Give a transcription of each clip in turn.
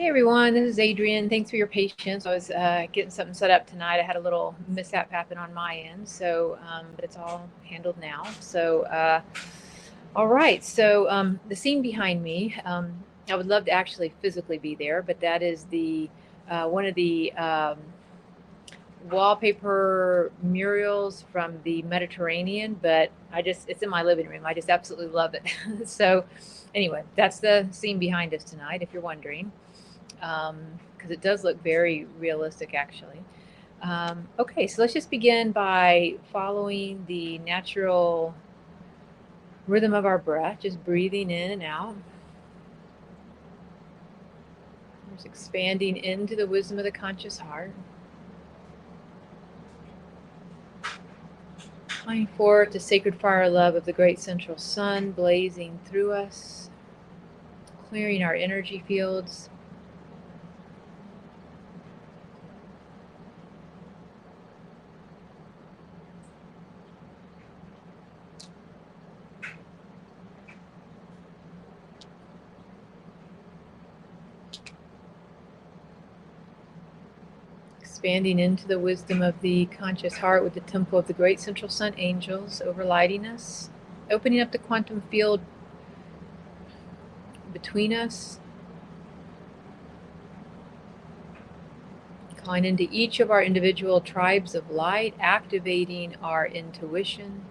Hey everyone, this is Adrienne. Thanks for your patience. I was getting something set up tonight. I had a little mishap happen on my end, but it's all handled now. All right. The scene behind me, I would love to actually physically be there, but that is the one of the wallpaper murals from the Mediterranean. But it's in my living room. I just absolutely love it. Anyway, that's the scene behind us tonight, if you're wondering, because it does look very realistic, actually. Okay, so let's just begin by following the natural rhythm of our breath, just breathing in and out. Just expanding into the wisdom of the conscious heart. Calling forth the sacred fire love of the great central sun blazing through us, clearing our energy fields. Expanding into the wisdom of the conscious heart with the temple of the great central sun angels overlighting us, opening up the quantum field between us, calling into each of our individual tribes of light, activating our intuition.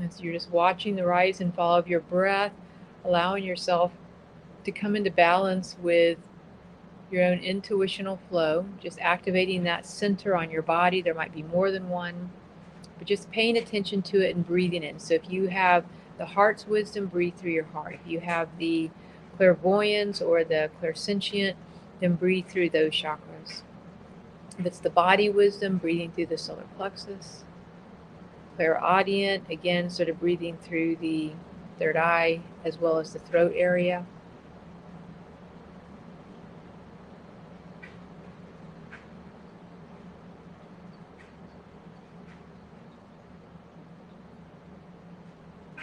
As you're just watching the rise and fall of your breath, allowing yourself to come into balance with your own intuitional flow, just activating that center on your body. There might be more than one, but just paying attention to it and breathing in. So if you have the heart's wisdom, breathe through your heart. If you have the clairvoyance or the clairsentient, then breathe through those chakras. If it's the body wisdom, breathing through the solar plexus. Clairaudient, again, sort of breathing through the third eye as well as the throat area.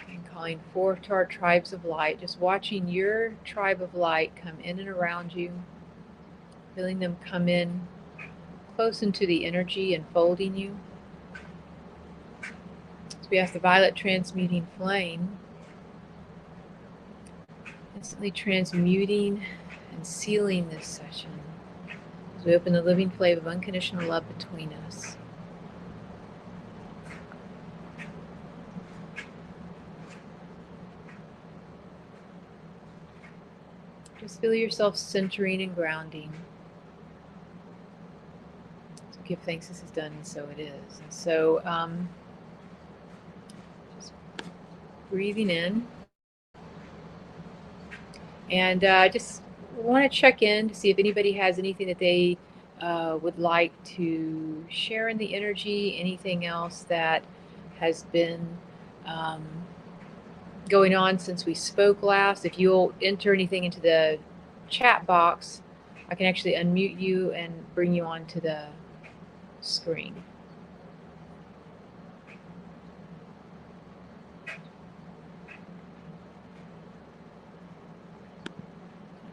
And calling forth to our tribes of light, just watching your tribe of light come in and around you, feeling them come in close into the energy and folding you. So we ask the violet transmuting flame, instantly transmuting and sealing this session as we open the living flame of unconditional love between us. Just feel yourself centering and grounding. So give thanks this is done, and so it is. Just breathing in. And just want to check in to see if anybody has anything that they would like to share in the energy, anything else that has been going on since we spoke last. If you'll enter anything into the chat box, I can actually unmute you and bring you onto the screen.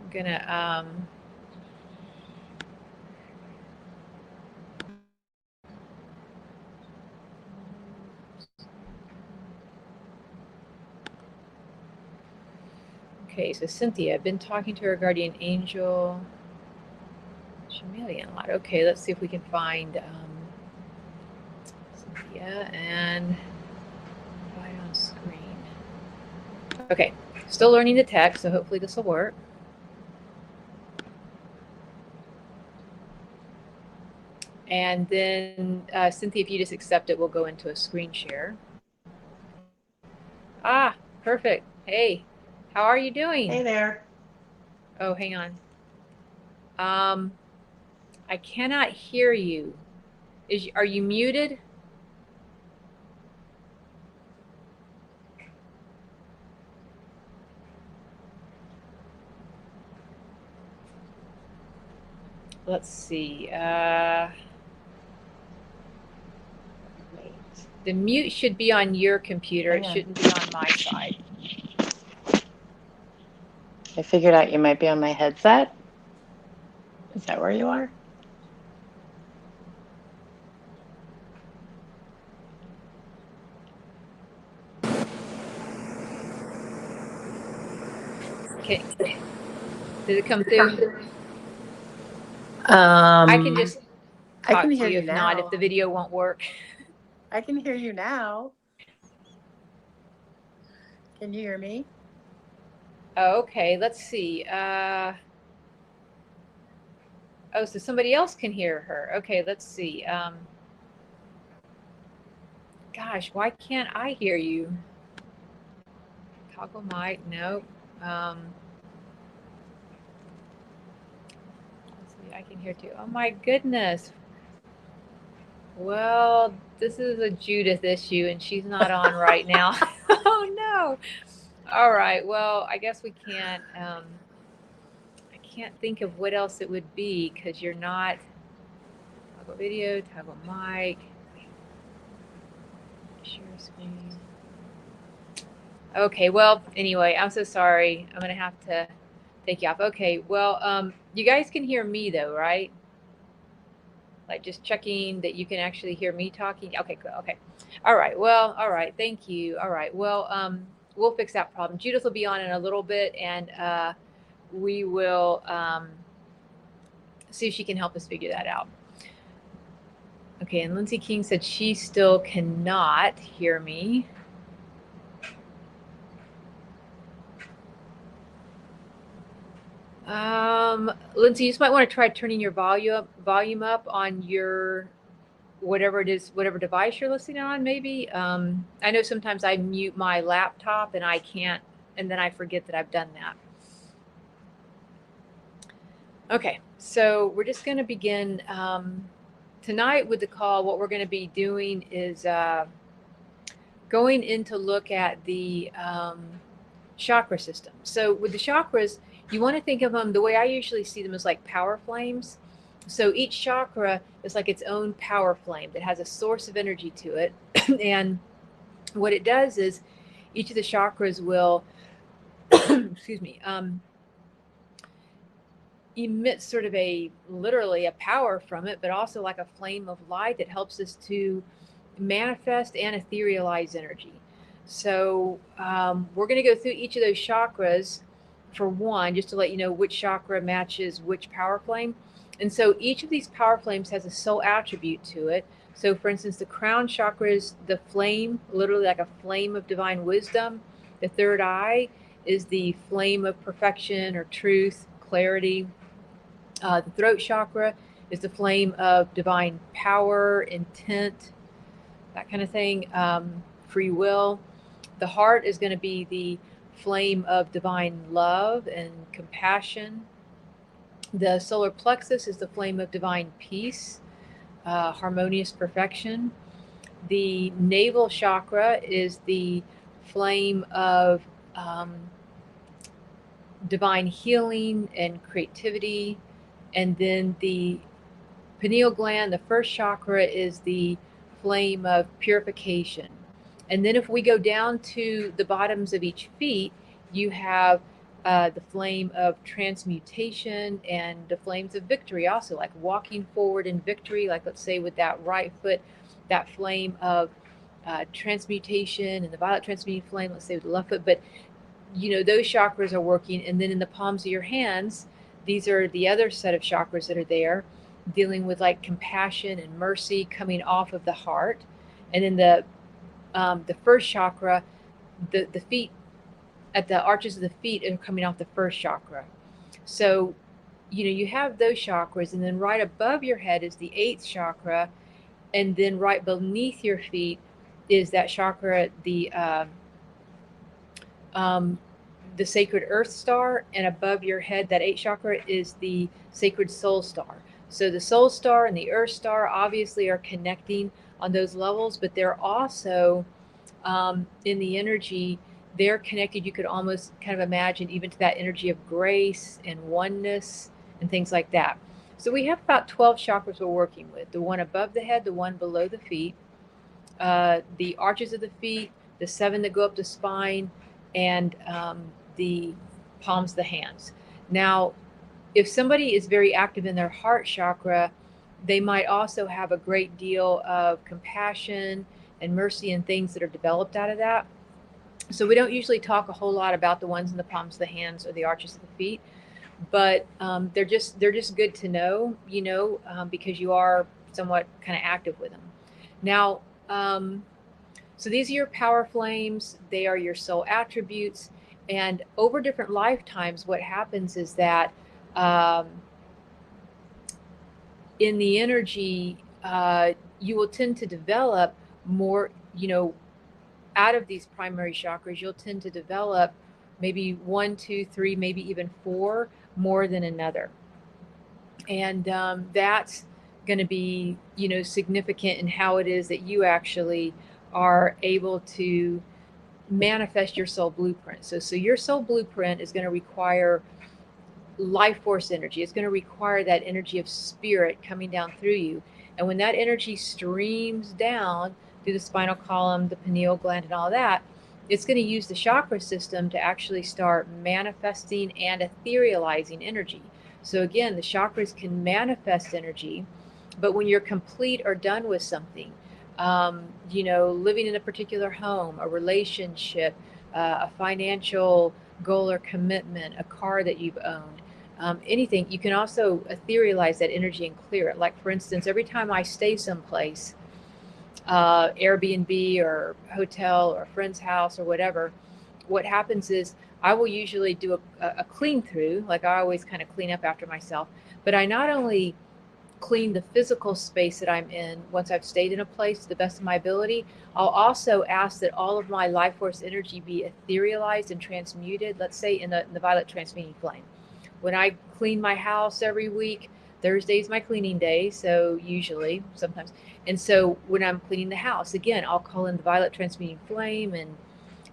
I'm gonna okay, so Cynthia, I've been talking to her guardian angel Chameleon a lot. Okay, let's see if we can find Cynthia and right on screen. Okay, still learning the text, so hopefully this will work. And then Cynthia, if you just accept it, we'll go into a screen share. Ah, perfect. Hey, how are you doing? Hey there. Oh, hang on. I cannot hear you. Are you muted? Let's see. Wait. The mute should be on your computer. It shouldn't be on my side. I figured out you might be on my headset. Is that where you are? Okay. Did it come through? I can just talk to you. If not, if the video won't work. I can hear you now. Can you hear me? Okay, let's see. Oh, so somebody else can hear her. Okay, let's see. Gosh, why can't I hear you? Toggle mic, nope. Let's see, I can hear too. Oh my goodness. Well, this is a Judith issue and she's not on right now. Oh no. All right, well, I guess we can't, I can't think of what else it would be because you're not, toggle video, toggle mic, share screen. Okay, well, anyway, I'm so sorry. I'm going to have to take you off. Okay, well, you guys can hear me though, right? Like just checking that you can actually hear me talking. Okay, good. Okay. All right. Well, all right. Thank you. All right. Well, we'll fix that problem. Judith will be on in a little bit and we will see if she can help us figure that out. Okay, and Lindsay King said she still cannot hear me. Lindsay, you just might want to try turning your volume up on your whatever it is, whatever device you're listening on. Maybe I know sometimes I mute my laptop and I can't, and then I forget that I've done that. Okay, so we're just going to begin tonight with the call. What we're going to be doing is going in to look at the chakra system. So with the chakras, you want to think of them the way I usually see them as like power flames. So each chakra is like its own power flame that has a source of energy to it. And what it does is each of the chakras will, excuse me, emit sort of literally a power from it, but also like a flame of light that helps us to manifest and etherealize energy. So we're going to go through each of those chakras for one, just to let you know which chakra matches which power flame. And so each of these power flames has a soul attribute to it. So for instance, the crown chakra is the flame, literally like a flame of divine wisdom. The third eye is the flame of perfection or truth, clarity. The throat chakra is the flame of divine power, intent, that kind of thing, free will. The heart is going to be the flame of divine love and compassion. The solar plexus is the flame of divine peace, harmonious perfection. The navel chakra is the flame of divine healing and creativity. And then the pineal gland, the first chakra, is the flame of purification. And then if we go down to the bottoms of each feet, you have the flame of transmutation and the flames of victory also, like walking forward in victory, like let's say with that right foot, that flame of transmutation and the violet transmuting flame, let's say with the left foot. But, you know, those chakras are working. And then in the palms of your hands, these are the other set of chakras that are there, dealing with like compassion and mercy coming off of the heart. And then the first chakra, the feet, at the arches of the feet are coming off the first chakra. So, you know, you have those chakras, and then right above your head is the 8th chakra, and then right beneath your feet is that chakra, the sacred earth star, and above your head, that 8th chakra, is the sacred soul star. So the soul star and the earth star obviously are connecting on those levels, but they're also in the energy, they're connected. You could almost kind of imagine even to that energy of grace and oneness and things like that. So we have about 12 chakras we're working with: the one above the head, the one below the feet, the arches of the feet, the 7 that go up the spine, and the palms of the hands. Now, if somebody is very active in their heart chakra, they might also have a great deal of compassion and mercy and things that are developed out of that. So we don't usually talk a whole lot about the ones in the palms of the hands or the arches of the feet, but they're just good to know, because you are somewhat kind of active with them. Now, so these are your power flames. They are your soul attributes, and over different lifetimes, what happens is that in the energy, you will tend to develop more, out of these primary chakras, you'll tend to develop maybe 1, 2, 3, maybe even 4 more than another. And that's going to be, significant in how it is that you actually are able to manifest your soul blueprint. So your soul blueprint is going to require life force energy. It's going to require that energy of spirit coming down through you. And when that energy streams down through the spinal column, the pineal gland, and all that, it's going to use the chakra system to actually start manifesting and etherealizing energy. So again, the chakras can manifest energy, but when you're complete or done with something, living in a particular home, a relationship, a financial goal or commitment, a car that you've owned, anything, you can also etherealize that energy and clear it. Like, for instance, every time I stay someplace, Airbnb or hotel or a friend's house or whatever, what happens is I will usually do a clean through, like I always kind of clean up after myself, but I not only clean the physical space that I'm in once I've stayed in a place to the best of my ability, I'll also ask that all of my life force energy be etherealized and transmuted, let's say in the violet transmuting flame. When I clean my house every week, Thursday's my cleaning day, so usually, sometimes. And so when I'm cleaning the house, again, I'll call in the violet transmuting flame and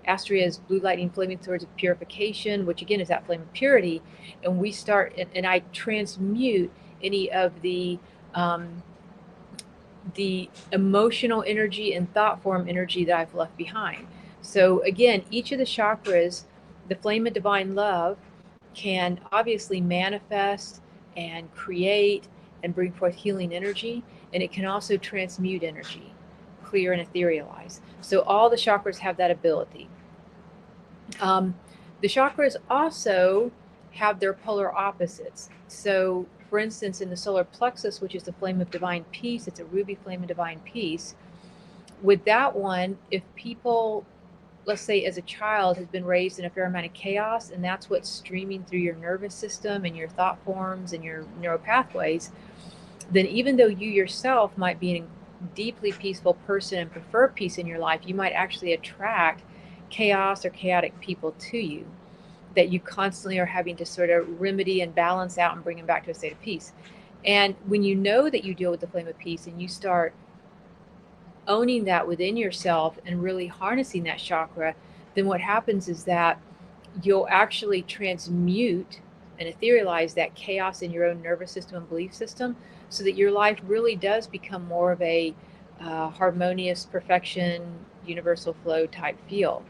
Astria's blue lightning flaming swords of purification, which again is that flame of purity. And we start, and I transmute any of the emotional energy and thought form energy that I've left behind. So again, each of the chakras, the flame of divine love, can obviously manifest and create and bring forth healing energy, and it can also transmute energy, clear and etherealize. So all the chakras have that ability. The chakras also have their polar opposites. So for instance, in the solar plexus, which is the flame of divine peace, it's a ruby flame of divine peace. With that one, if people, let's say as a child, has been raised in a fair amount of chaos, and that's what's streaming through your nervous system and your thought forms and your neural pathways, then even though you yourself might be a deeply peaceful person and prefer peace in your life, you might actually attract chaos or chaotic people to you that you constantly are having to sort of remedy and balance out and bring them back to a state of peace. And when you know that you deal with the flame of peace and you start owning that within yourself and really harnessing that chakra, then what happens is that you'll actually transmute and etherealize that chaos in your own nervous system and belief system, so that your life really does become more of a harmonious perfection, universal flow type feel.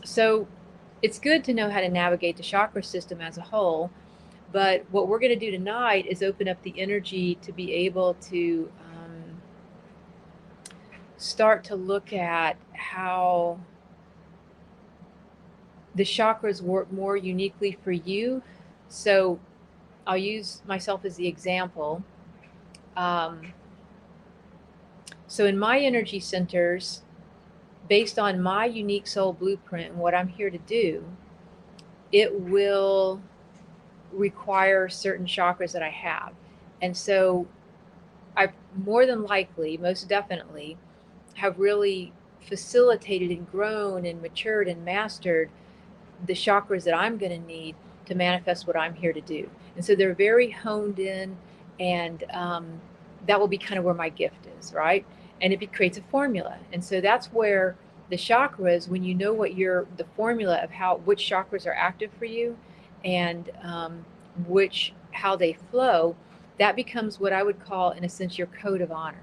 So it's good to know how to navigate the chakra system as a whole, but what we're going to do tonight is open up the energy to be able to start to look at how the chakras work more uniquely for you. So I'll use myself as the example. So in my energy centers, based on my unique soul blueprint and what I'm here to do, it will require certain chakras that I have. And so I more than likely, most definitely, have really facilitated and grown and matured and mastered the chakras that I'm going to need to manifest what I'm here to do. And so they're very honed in, and that will be kind of where my gift is, right? And it creates a formula. And so that's where the chakras, when you know what the formula of which chakras are active for you and how they flow, that becomes what I would call, in a sense, your code of honor.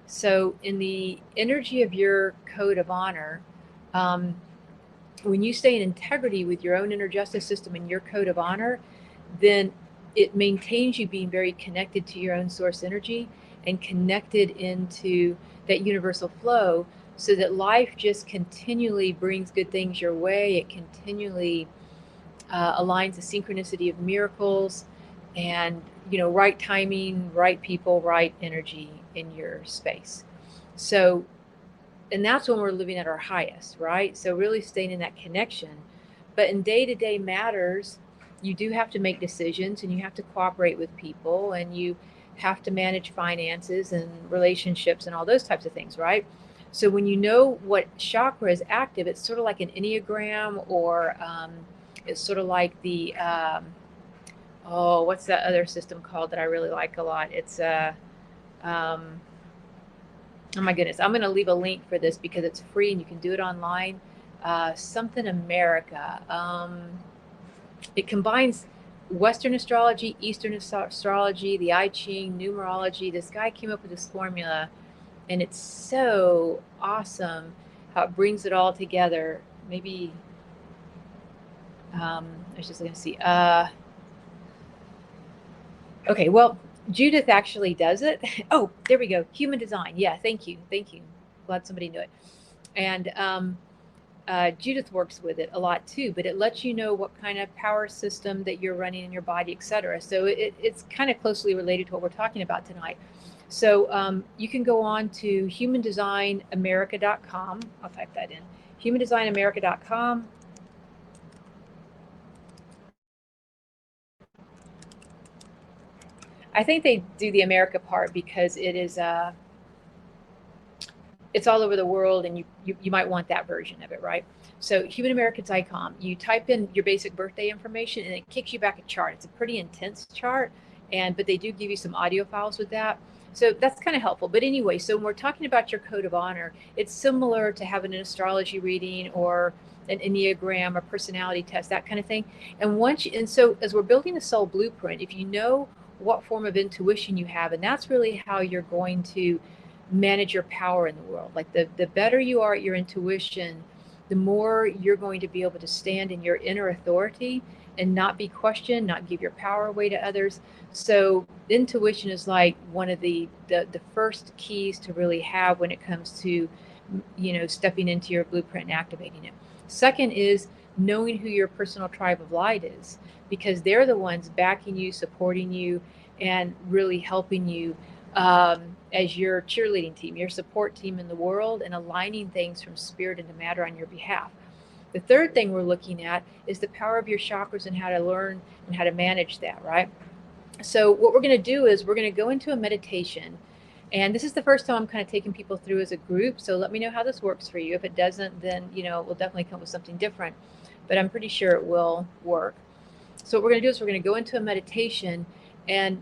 So in the energy of your code of honor, when you stay in integrity with your own inner justice system and your code of honor, then it maintains you being very connected to your own source energy and connected into that universal flow, so that life just continually brings good things your way. It continually aligns the synchronicity of miracles and, right timing, right people, right energy in your space. So, and that's when we're living at our highest, right? So really staying in that connection. But in day-to-day matters, you do have to make decisions, and you have to cooperate with people, and you have to manage finances and relationships and all those types of things, right? So when you know what chakra is active, it's sort of like an Enneagram, or it's sort of like the what's that other system called that I really like a lot? It's oh my goodness, I'm going to leave a link for this because it's free and you can do it online. Something America. It combines Western astrology, Eastern astrology, the I Ching, numerology. This guy came up with this formula, and it's so awesome how it brings it all together. Maybe I was just going to see. Okay, well, Judith actually does it. Oh, there we go. Human design. Yeah, thank you. Thank you. Glad somebody knew it. And Judith works with it a lot too, but it lets you know what kind of power system that you're running in your body, etc. So it's kind of closely related to what we're talking about tonight. So you can go on to humandesignamerica.com. I'll type that in. humandesignamerica.com. I think they do the America part because it is it's all over the world, and you might want that version of it, right? So humanamericans.com, you type in your basic birthday information, and it kicks you back a chart. It's a pretty intense chart, but they do give you some audio files with that. So that's kind of helpful. But anyway, so when we're talking about your code of honor, it's similar to having an astrology reading or an Enneagram or personality test, that kind of thing. And so as we're building a soul blueprint, if you know what form of intuition you have, and that's really how you're going to manage your power in the world. Like the better you are at your intuition, the more you're going to be able to stand in your inner authority and not be questioned, not give your power away to others. So intuition is like one of the first keys to really have when it comes to, stepping into your blueprint and activating it. Second is knowing who your personal tribe of light is, because they're the ones backing you, supporting you, and really helping you as your cheerleading team, your support team in the world, and aligning things from spirit into matter on your behalf. The third thing we're looking at is the power of your chakras and how to learn and how to manage that, right? So what we're going to do is we're going to go into a meditation. And this is the first time I'm kind of taking people through as a group. So let me know how this works for you. If it doesn't, then, we'll definitely come up with something different. But I'm pretty sure it will work. So what we're going to do is we're going to go into a meditation, and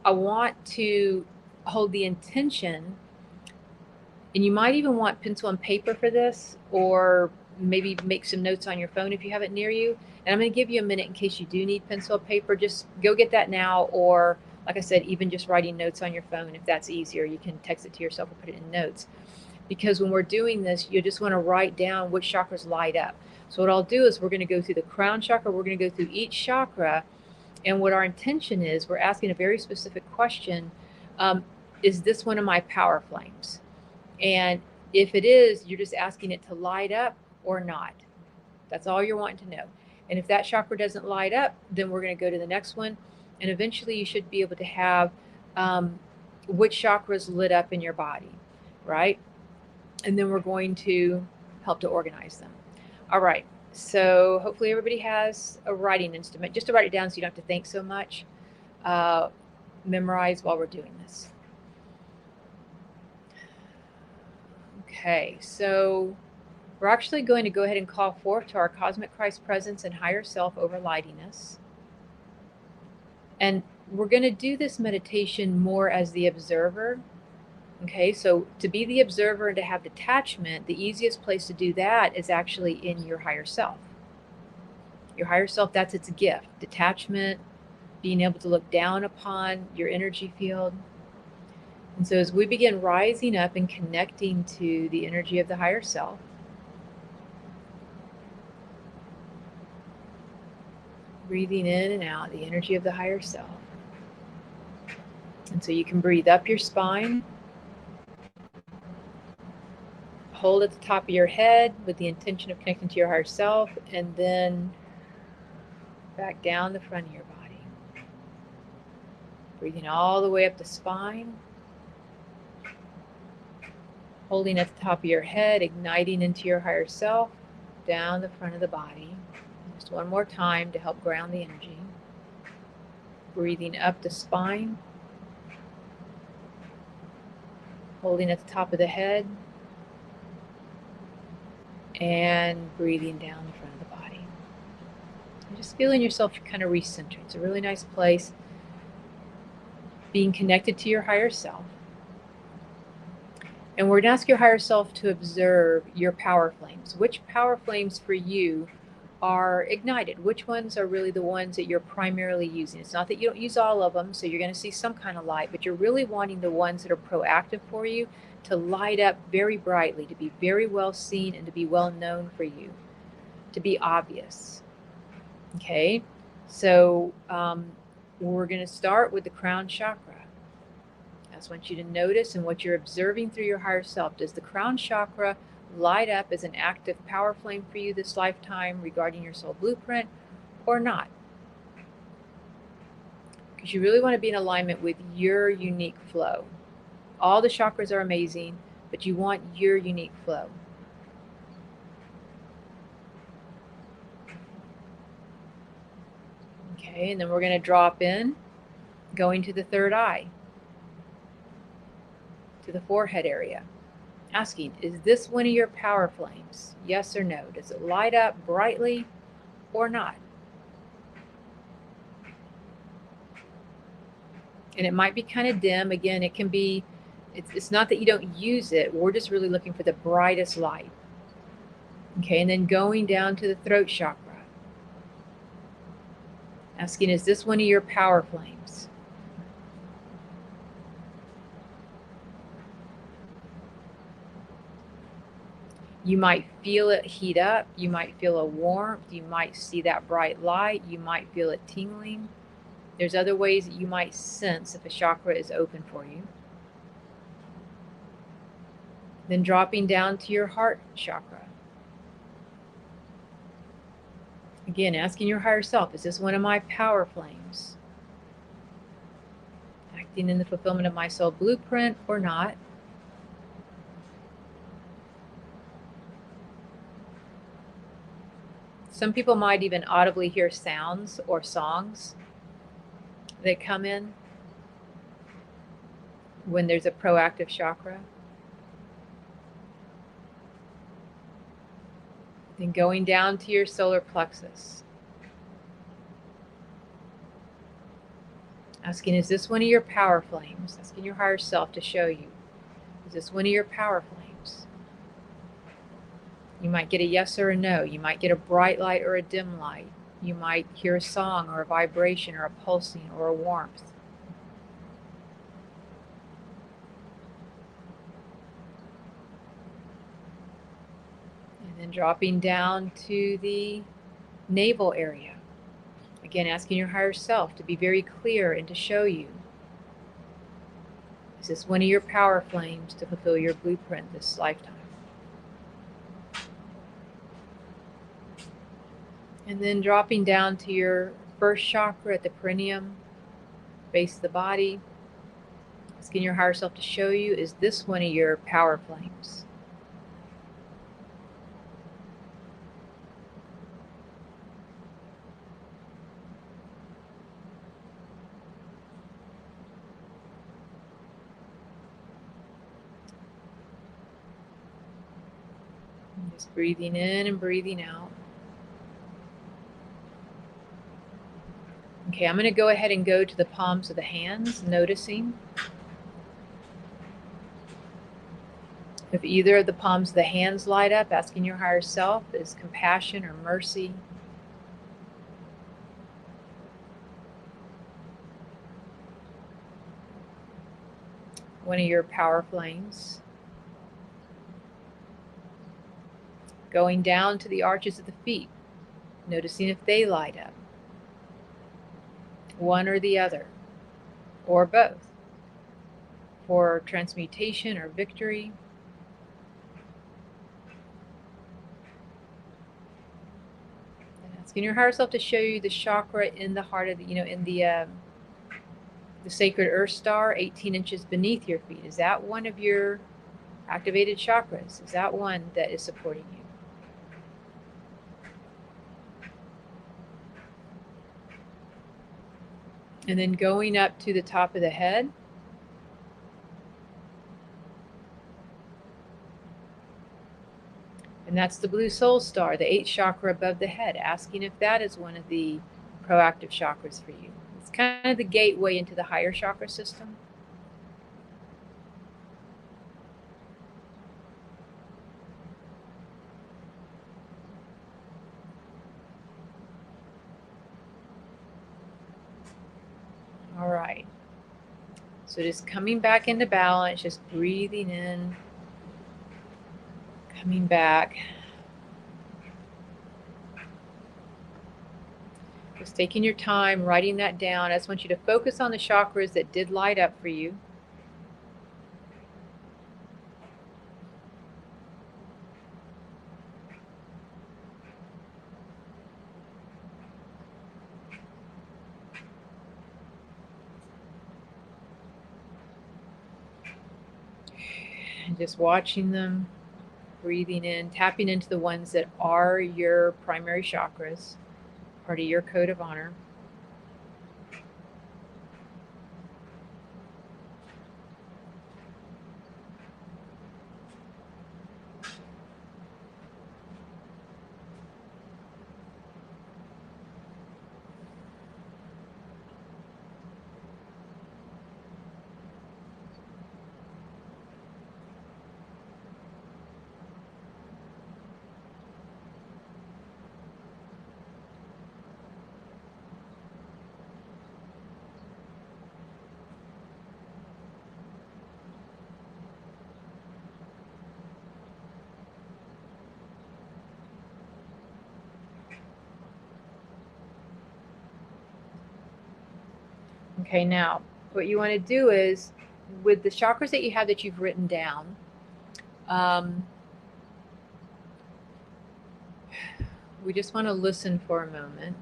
I want to hold the intention, and you might even want pencil and paper for this, or maybe make some notes on your phone if you have it near you. And I'm going to give you a minute in case you do need pencil and paper. Just go get that now, or like I said, even just writing notes on your phone, if that's easier, you can text it to yourself or put it in notes. Because when we're doing this, you just want to write down which chakras light up. So what I'll do is we're going to go through the crown chakra. We're going to go through each chakra. And what our intention is, we're asking a very specific question. Is this one of my power flames? And if it is, you're just asking it to light up or not. That's all you're wanting to know. And if that chakra doesn't light up, then we're going to go to the next one. And eventually you should be able to have which chakras lit up in your body, right? And then we're going to help to organize them. All right. So hopefully everybody has a writing instrument, just to write it down so you don't have to think so much. Memorize while we're doing this. Okay, so we're actually going to go ahead and call forth to our cosmic Christ presence and higher self overlighting us. And we're going to do this meditation more as the observer. Okay, so to be the observer and to have detachment, the easiest place to do that is actually in your higher self. Your higher self, that's its gift. Detachment, being able to look down upon your energy field. And so as we begin rising up and connecting to the energy of the higher self, breathing in and out the energy of the higher self. And so you can breathe up your spine, hold at the top of your head with the intention of connecting to your higher self, and then back down the front of your body. Breathing all the way up the spine, holding at the top of your head, igniting into your higher self, down the front of the body. Just one more time to help ground the energy. Breathing up the spine, holding at the top of the head, and breathing down the front of the body. And just feeling yourself kind of recenter. It's a really nice place. Being connected to your higher self. And we're going to ask your higher self to observe your power flames. Which power flames for you are ignited? Which ones are really the ones that you're primarily using? It's not that you don't use all of them, so you're going to see some kind of light, but you're really wanting the ones that are proactive for you to light up very brightly, to be very well seen, and to be well known for you, to be obvious. Okay, so we're going to start with the crown chakra. I just want you to notice and what you're observing through your higher self. Does the crown chakra light up as an active power flame for you this lifetime regarding your soul blueprint or not? Because you really want to be in alignment with your unique flow. All the chakras are amazing, but you want your unique flow. Okay, and then we're going to drop in, going to the third eye, to the forehead area. Asking, is this one of your power flames? Yes or no? Does it light up brightly or not? And it might be kind of dim. Again, it can be, it's not that you don't use it. We're just really looking for the brightest light. Okay, and then going down to the throat chakra. Asking, is this one of your power flames? You might feel it heat up. You might feel a warmth. You might see that bright light. You might feel it tingling. There's other ways that you might sense if a chakra is open for you. Then dropping down to your heart chakra. Again, asking your higher self, is this one of my power flames? Acting in the fulfillment of my soul blueprint or not? Some people might even audibly hear sounds or songs that come in when there's a proactive chakra. Then going down to your solar plexus. Asking, is this one of your power flames? Asking your higher self to show you. Is this one of your power flames? You might get a yes or a no. You might get a bright light or a dim light. You might hear a song or a vibration or a pulsing or a warmth. And then dropping down to the navel area. Again, asking your higher self to be very clear and to show you. Is this one of your power flames to fulfill your blueprint this lifetime? And then dropping down to your first chakra at the perineum, base of the body. Asking your higher self to show you, is this one of your power flames? And just breathing in and breathing out. Okay, I'm going to go ahead and go to the palms of the hands, noticing if either of the palms of the hands light up. Asking your higher self, is compassion or mercy? one of your power flames. Going down to the arches of the feet, noticing if they light up. One or the other, or both, for transmutation or victory. And asking your higher self to show you the chakra in the heart of the, in the sacred earth star, 18 inches beneath your feet. Is that one of your activated chakras? Is that one that is supporting you? And then going up to the top of the head. And that's the blue soul star, the 8th chakra above the head, asking if that is one of the proactive chakras for you. It's kind of the gateway into the higher chakra system. All right. So just coming back into balance, just breathing in, coming back. Just taking your time, writing that down. I just want you to focus on the chakras that did light up for you. And just watching them, breathing in, tapping into the ones that are your primary chakras, part of your code of honor. Okay, now what you want to do is, with the chakras that you have that you've written down, we just want to listen for a moment.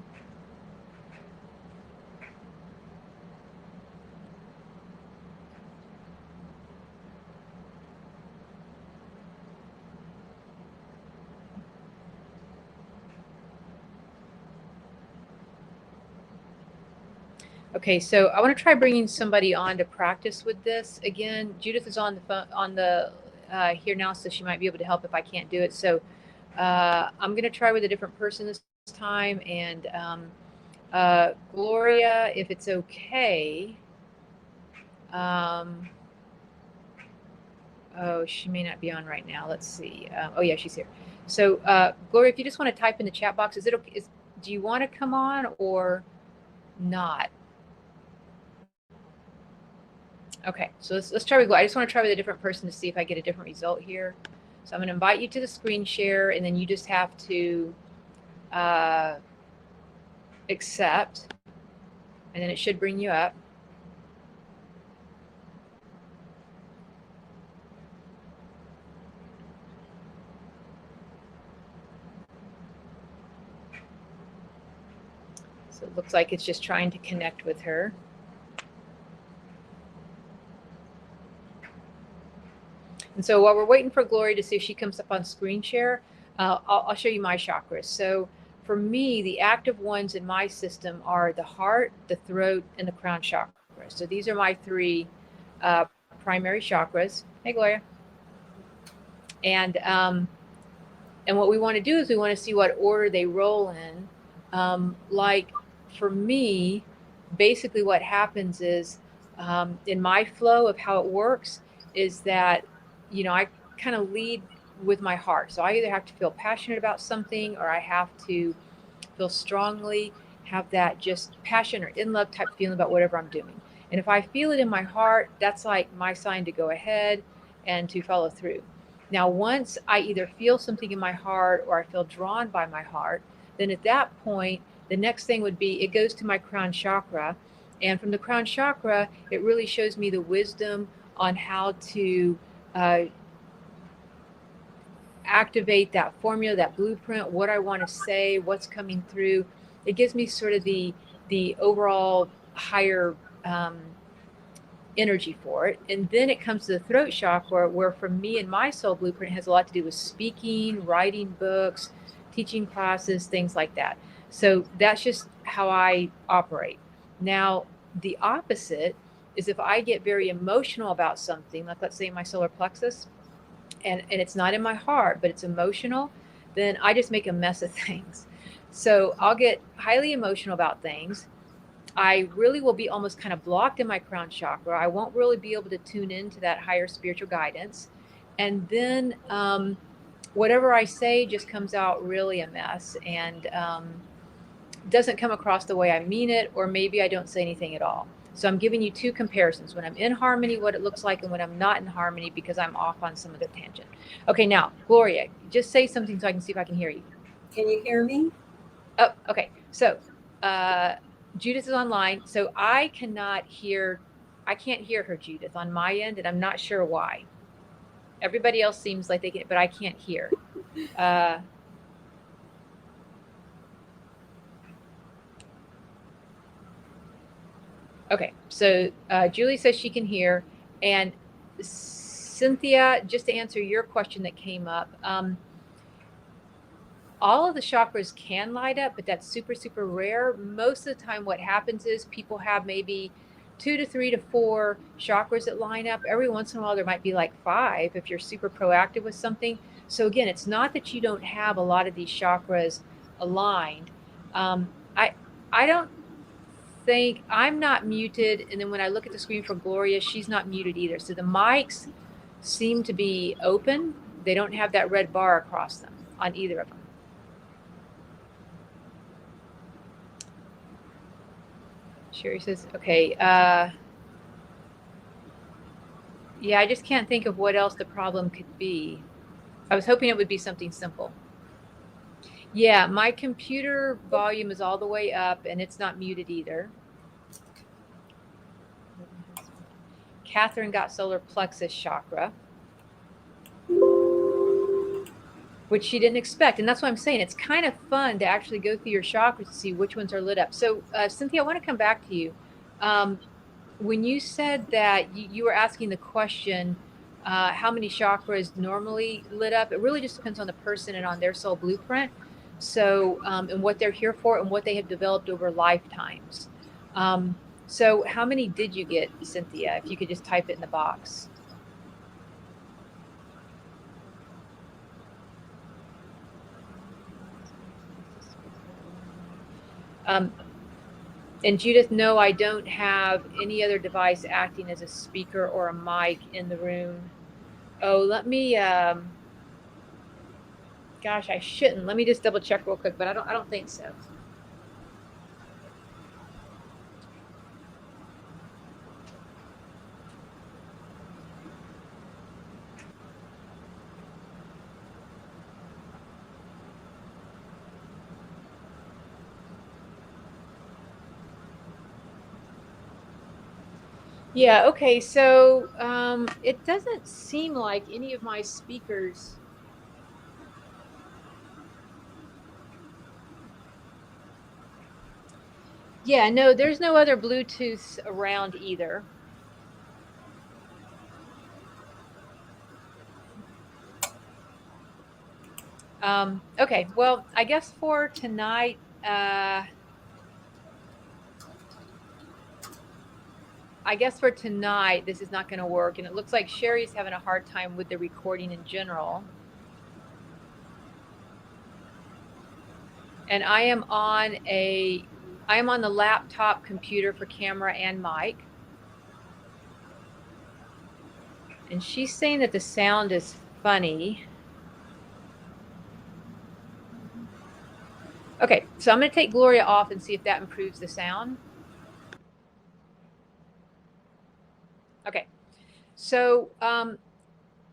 Okay, so I want to try bringing somebody on to practice with this again. Judith is on the phone, here now, so she might be able to help if I can't do it. So I'm going to try with a different person this time, and Gloria, if it's okay. Oh, she may not be on right now. Let's see. Oh yeah, she's here. So Gloria, if you just want to type in the chat box, is it okay? Do you want to come on or not? Okay, so let's try with Gloria. I just want to try with a different person to see if I get a different result here. So I'm going to invite you to the screen share, and then you just have to accept, and then it should bring you up. So it looks like it's just trying to connect with her. And so while we're waiting for Gloria to see if she comes up on screen share, I'll show you my chakras. So for me, the active ones in my system are the heart, the throat, and the crown chakra. So these are my 3 primary chakras. Hey, Gloria. And what we want to do is we want to see what order they roll in. Like for me, basically what happens is in my flow of how it works is that, I kind of lead with my heart. So I either have to feel passionate about something, or I have to feel strongly, have that just passion or in love type feeling about whatever I'm doing. And if I feel it in my heart, that's like my sign to go ahead and to follow through. Now, once I either feel something in my heart or I feel drawn by my heart, then at that point, the next thing would be it goes to my crown chakra. And from the crown chakra, it really shows me the wisdom on how to activate that formula, that blueprint, what I want to say, what's coming through. It gives me sort of the overall higher energy for it. And then it comes to the throat chakra, where for me and my soul blueprint has a lot to do with speaking, writing books, teaching classes, things like that. So that's just how I operate. Now, the opposite is if I get very emotional about something, like let's say my solar plexus, and it's not in my heart, but it's emotional, then I just make a mess of things. So I'll get highly emotional about things. I really will be almost kind of blocked in my crown chakra. I won't really be able to tune into that higher spiritual guidance. And then whatever I say just comes out really a mess and doesn't come across the way I mean it, or maybe I don't say anything at all. So I'm giving you two comparisons: when I'm in harmony, what it looks like, and when I'm not in harmony because I'm off on some of the tangent. Okay, now, Gloria, just say something so I can see if I can hear you. Can you hear me? Oh, okay. So Judith is online. So I can't hear her, Judith, on my end, and I'm not sure why. Everybody else seems like they can, but I can't hear. Okay, so Julie says she can hear. And Cynthia, just to answer your question that came up, all of the chakras can light up, but that's super, super rare. Most of the time what happens is people have maybe 2 to 3 to 4 chakras that line up. Every once in a while there might be like 5 if you're super proactive with something. So again, it's not that you don't have a lot of these chakras aligned. I don't think I'm not muted, and then when I look at the screen for Gloria, she's not muted either. So the mics seem to be open. They don't have that red bar across them on either of them. Sherry says, okay. Yeah, I just can't think of what else the problem could be. I was hoping it would be something simple. Yeah, my computer volume is all the way up and it's not muted either. Catherine got solar plexus chakra, which she didn't expect. And that's what I'm saying. It's kind of fun to actually go through your chakras to see which ones are lit up. So Cynthia, I want to come back to you. When you said that you were asking the question, how many chakras normally lit up, it really just depends on the person and on their soul blueprint. So, and what they're here for and what they have developed over lifetimes. So how many did you get, Cynthia? If you could just type it in the box. And Judith, no, I don't have any other device acting as a speaker or a mic in the room. Oh, let me, gosh, I shouldn't. Let me just double check real quick, but I don't think so. Yeah, okay, so it doesn't seem like any of my speakers. Yeah, no, there's no other Bluetooth around either. Okay, well, I guess for tonight, this is not going to work. And it looks like Sherry's having a hard time with the recording in general. And I am on the laptop computer for camera and mic. And she's saying that the sound is funny. Okay, so I'm going to take Gloria off and see if that improves the sound. Okay. So,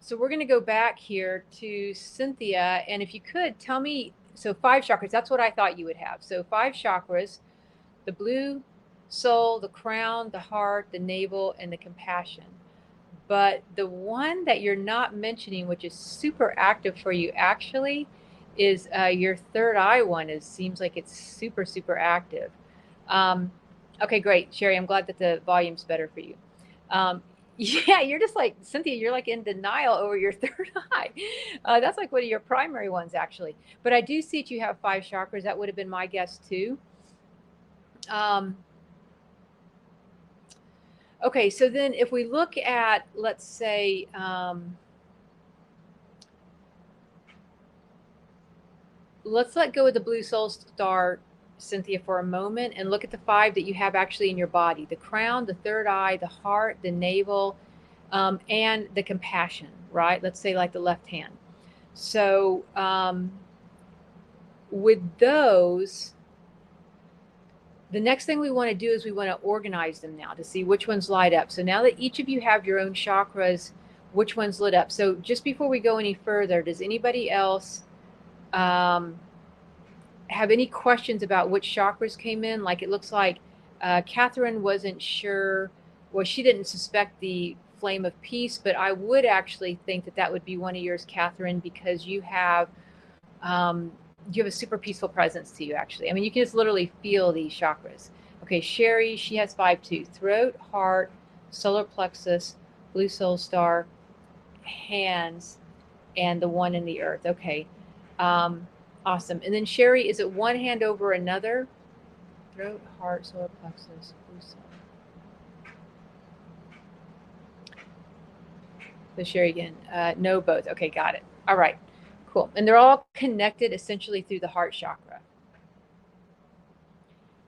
so we're going to go back here to Cynthia. And if you could tell me, so 5 chakras, that's what I thought you would have. So 5 chakras, the blue soul, the crown, the heart, the navel, and the compassion. But the one that you're not mentioning, which is super active for you actually, is your third eye one. It seems like it's super, super active. Okay, great. Sherry, I'm glad that the volume's better for you. Yeah, you're just like, Cynthia, you're like in denial over your third eye. That's like one of your primary ones, actually. But I do see that you have 5 chakras. That would have been my guess, too. Okay, so then if we look at, let's say, let's let go of the blue soul star, Cynthia, for a moment and look at the 5 that you have actually in your body: the crown, the third eye, the heart, the navel, and the compassion, right? Let's say like the left hand. So with those, the next thing we want to do is we want to organize them now to see which ones light up. So now that each of you have your own chakras, which ones lit up? So just before we go any further, does anybody else have any questions about which chakras came in? Like it looks like Catherine wasn't sure. Well, she didn't suspect the flame of peace, but I would actually think that that would be one of yours, Catherine, because you have a super peaceful presence to you, actually. I mean, you can just literally feel these chakras. Okay, Sherry, she has 5 too: throat, heart, solar plexus, blue soul star, hands, and the one in the earth. Okay. Awesome. And then Sherry, is it one hand over another? Throat, heart, solar plexus, blue soul. So Sherry again. No, both. Okay, got it. All right. Cool. And they're all connected essentially through the heart chakra.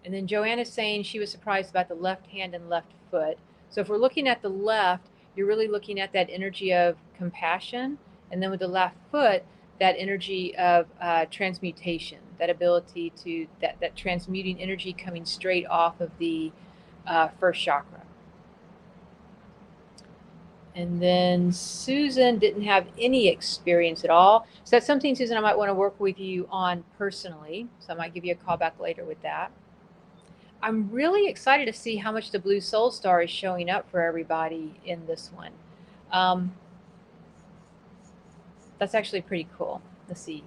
And then Joanna's saying she was surprised about the left hand and left foot. So if we're looking at the left, you're really looking at that energy of compassion. And then with the left foot, that energy of transmutation, that ability to, that transmuting energy coming straight off of the first chakra. And then Susan didn't have any experience at all. So that's something, Susan, I might want to work with you on personally. So I might give you a call back later with that. I'm really excited to see how much the blue soul star is showing up for everybody in this one. That's actually pretty cool. Let's see.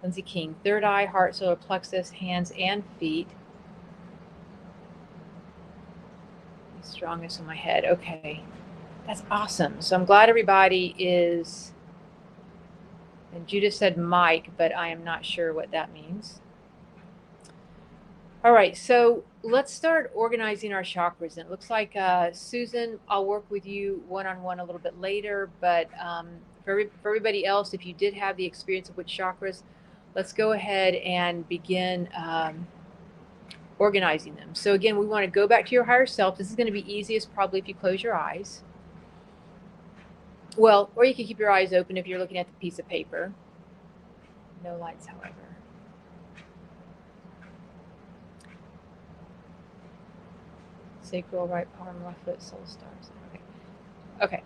Lindsay King, third eye, heart, solar plexus, hands and feet. Strongest in my head. Okay. That's awesome. So I'm glad everybody is, and Judith said Mike, but I am not sure what that means. All right, so let's start organizing our chakras. And it looks like, Susan, I'll work with you one-on-one a little bit later, but for everybody else, if you did have the experience of which chakras, let's go ahead and begin organizing them. So again, we want to go back to your higher self. This is going to be easiest probably if you close your eyes. Well, or you can keep your eyes open if you're looking at the piece of paper. No lights, however. Sacral, right palm, left foot, soul stars. Okay. Okay.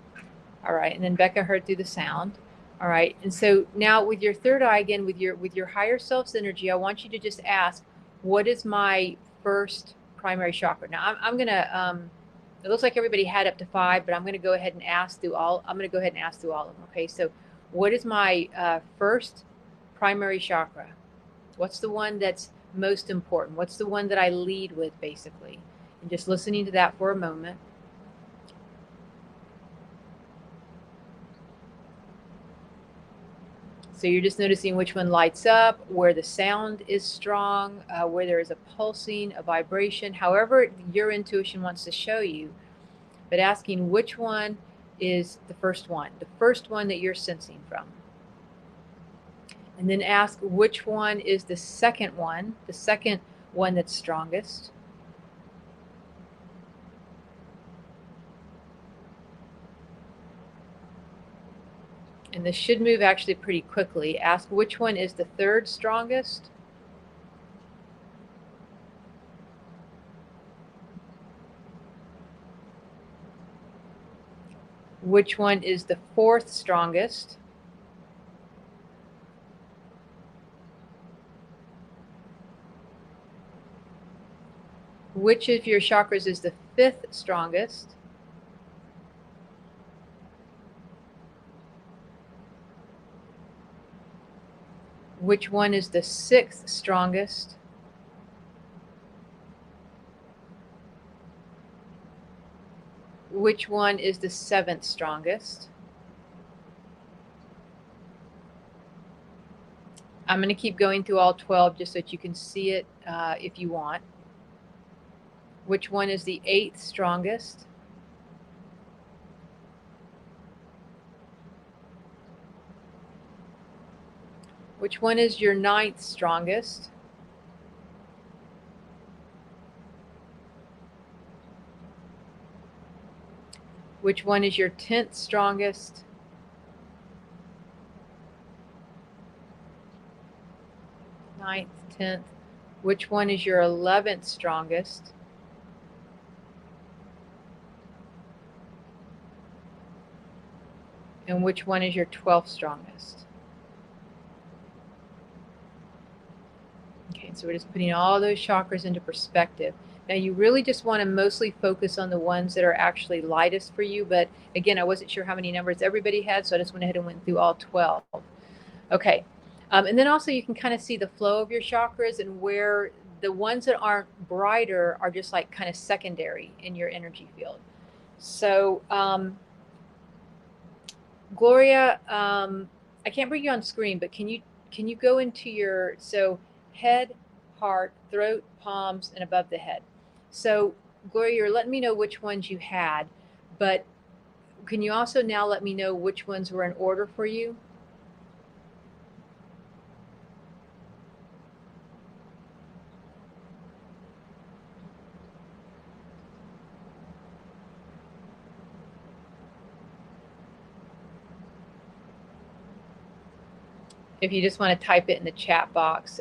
All right. And then Becca heard through the sound. All right. And so now with your third eye, again, with your higher self's energy, I want you to just ask, what is my first primary chakra? Now I'm going to, it looks like everybody had up to 5, but I'm going to go ahead and ask through all. I'm going to go ahead and ask through all of them. Okay. So what is my first primary chakra? What's the one that's most important? What's the one that I lead with, basically? And just listening to that for a moment. So you're just noticing which one lights up, where the sound is strong, where there is a pulsing, a vibration, however your intuition wants to show you, but asking which one is the first one that you're sensing from. And then ask which one is the second one that's strongest. And this should move actually pretty quickly. Ask which one is the third strongest. Which one is the fourth strongest? Which of your chakras is the fifth strongest? Which one is the sixth strongest? Which one is the seventh strongest? I'm going to keep going through all 12 just so that you can see it if you want. Which one is the eighth strongest? Which one is your ninth strongest? Which one is your 10th strongest? Ninth, 10th. Which one is your 11th strongest? And which one is your 12th strongest? Okay, so we're just putting all those chakras into perspective. Now you really just want to mostly focus on the ones that are actually lightest for you. But again, I wasn't sure how many numbers everybody had, so I just went ahead and went through all 12. Okay, and then also you can kind of see the flow of your chakras and where the ones that aren't brighter are just like kind of secondary in your energy field. So Gloria, I can't bring you on screen, but can you go into your, so head, heart, throat, palms, and above the head. So Gloria, you're letting me know which ones you had, but can you also now let me know which ones were in order for you? If you just want to type it in the chat box.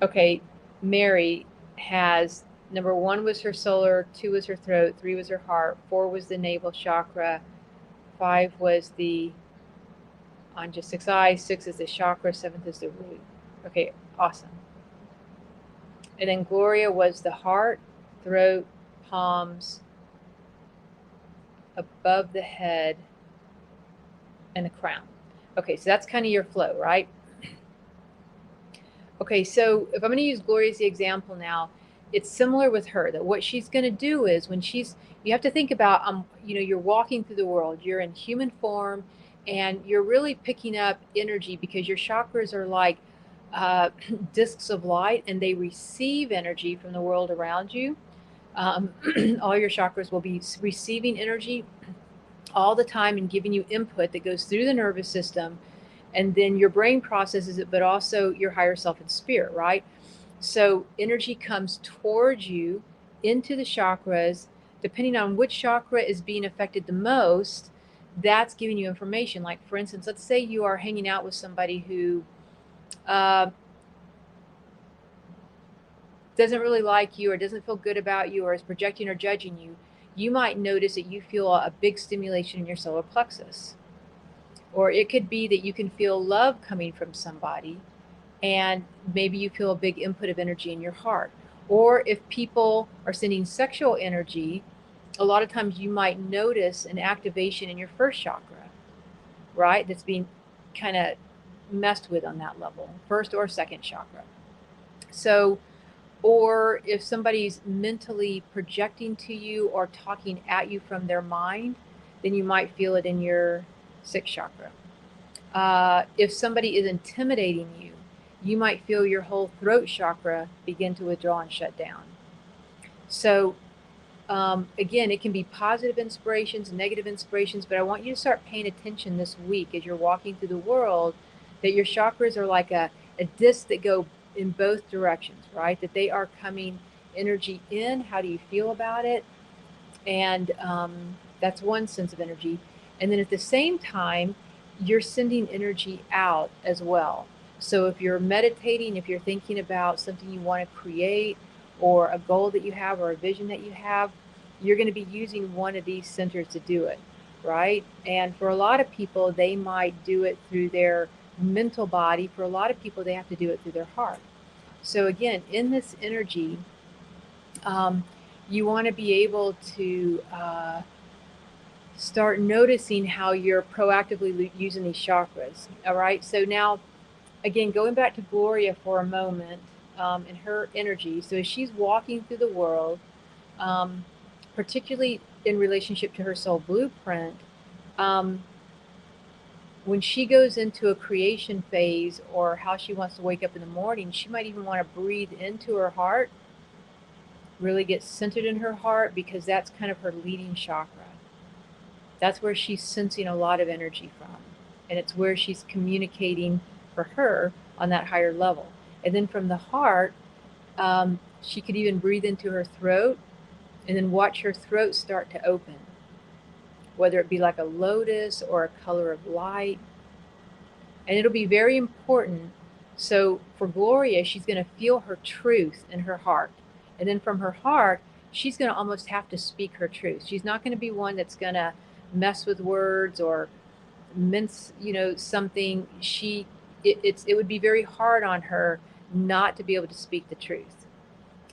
Okay, Mary has, number 1 was her solar, 2 was her throat, 3 was her heart, 4 was the navel chakra, 5 was the Anja 6 eye, 6 is the chakra, 7th is the root. Okay, awesome. And then Gloria was the heart, throat, palms, above the head, and the crown. Okay, so that's kind of your flow, right? Okay, so if I'm going to use Gloria as the example now, it's similar with her, that what she's going to do is when you have to think about, you're walking through the world, you're in human form, and you're really picking up energy because your chakras are like discs of light, and they receive energy from the world around you. All your chakras will be receiving energy all the time and giving you input that goes through the nervous system, and then your brain processes it, but also your higher self and spirit, right? So energy comes towards you into the chakras. Depending on which chakra is being affected the most, that's giving you information. Like, for instance, let's say you are hanging out with somebody who doesn't really like you or doesn't feel good about you or is projecting or judging you. You might notice that you feel a big stimulation in your solar plexus. Or it could be that you can feel love coming from somebody, and maybe you feel a big input of energy in your heart. Or if people are sending sexual energy, a lot of times you might notice an activation in your first chakra, right? That's being kind of messed with on that level, first or second chakra. So, or if somebody's mentally projecting to you or talking at you from their mind, then you might feel it in your sixth chakra. If somebody is intimidating you, you might feel your whole throat chakra begin to withdraw and shut down. So again, it can be positive inspirations, negative inspirations, but I want you to start paying attention this week as you're walking through the world, that your chakras are like a disc that go in both directions, right? That they are coming energy in. How do you feel about it? And that's one sense of energy. And then at the same time, you're sending energy out as well. So if you're meditating, if you're thinking about something you want to create, or a goal that you have or a vision that you have, you're going to be using one of these centers to do it, right? And for a lot of people, they might do it through their mental body. For a lot of people, they have to do it through their heart. So again, in this energy, um, you want to be able to start noticing how you're proactively using these chakras. All right. So now, again, going back to Gloria for a moment, and her energy. So as she's walking through the world, um, particularly in relationship to her soul blueprint, um, when she goes into a creation phase or how she wants to wake up in the morning, she might even want to breathe into her heart, really get centered in her heart, because that's kind of her leading chakra. That's where she's sensing a lot of energy from. And it's where she's communicating for her on that higher level. And then from the heart, she could even breathe into her throat and then watch her throat start to open, whether it be like a lotus or a color of light. And it'll be very important. So for Gloria, she's going to feel her truth in her heart. And then from her heart, she's going to almost have to speak her truth. She's not going to be one that's going to mess with words or mince, something. It would be very hard on her not to be able to speak the truth.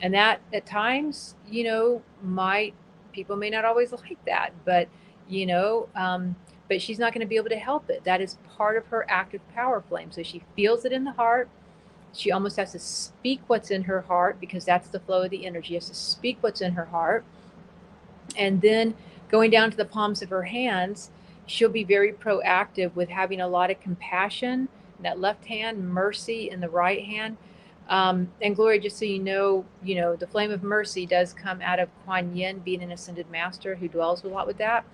And that at times, people may not always like that, but but she's not going to be able to help it. That is part of her active power flame. So she feels it in the heart. She almost has to speak what's in her heart, because that's the flow of the energy. She has to speak what's in her heart. And then going down to the palms of her hands, she'll be very proactive with having a lot of compassion in that left hand, mercy in the right hand. And Gloria, just so you know, the flame of mercy does come out of Kuan Yin, being an ascended master who dwells a lot with that,